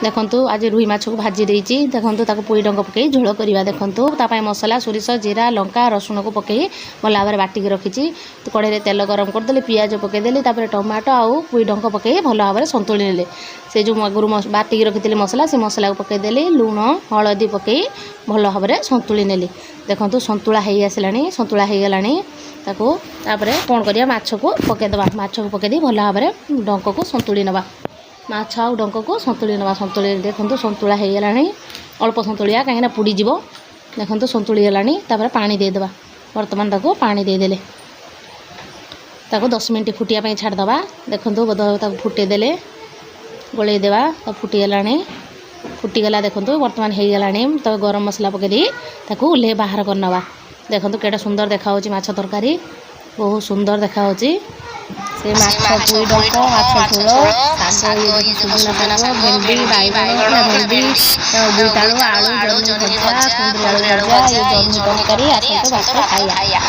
देखंतु आज रुई माछ को भाजी देइची देखंतु ताको पुई डंक पकई झोल करबा देखंतु तापाई मसला सोरिष जीरा लंका रसुण को पकई भल भाव बाटी रखी तो कड़े तेल गरम करदे पियाज पकईदेली टमाटो आउ पुई डंक पकई भल भाव संतुली ने से जो आगुरी बाटी रखी मसला से मसला को पकईदेली लुण हलदी पकई भल भाव संतुली नेली देखंतु संतुला हो आसला संतुला हो गला कौन करिया माछ को पकईदबा माछ को पकईदी भल भाव डंक को संतुली नवा माछ आउ डंक को संतुली नवा संतुली देखो संतुला हो गला अल्प संतुलिया कहीं पुड़ीज देखो संतुली गला पानी देदेबा बर्तमान ताको पानी देदेले ताको 10 मिनट फुटिया छाड़दबा देखो फुटेदेले गोलैदेवा फुटीगला फुटीगला देखो बर्तमान हो गला तो गरम मसला पकई ताको उल्हे बाहर करनवा देखो केटा सुंदर देखा माछ तरकारी बहुत सुंदर देखा से माछ पुई डंक माछ झोल सुजना शाग भेंडी बैगण भेंडी बोईतालु आलू जन्नी भजा कुंदरी आलू भजा ये जन्नी तरकारी आसतु भात खाइया।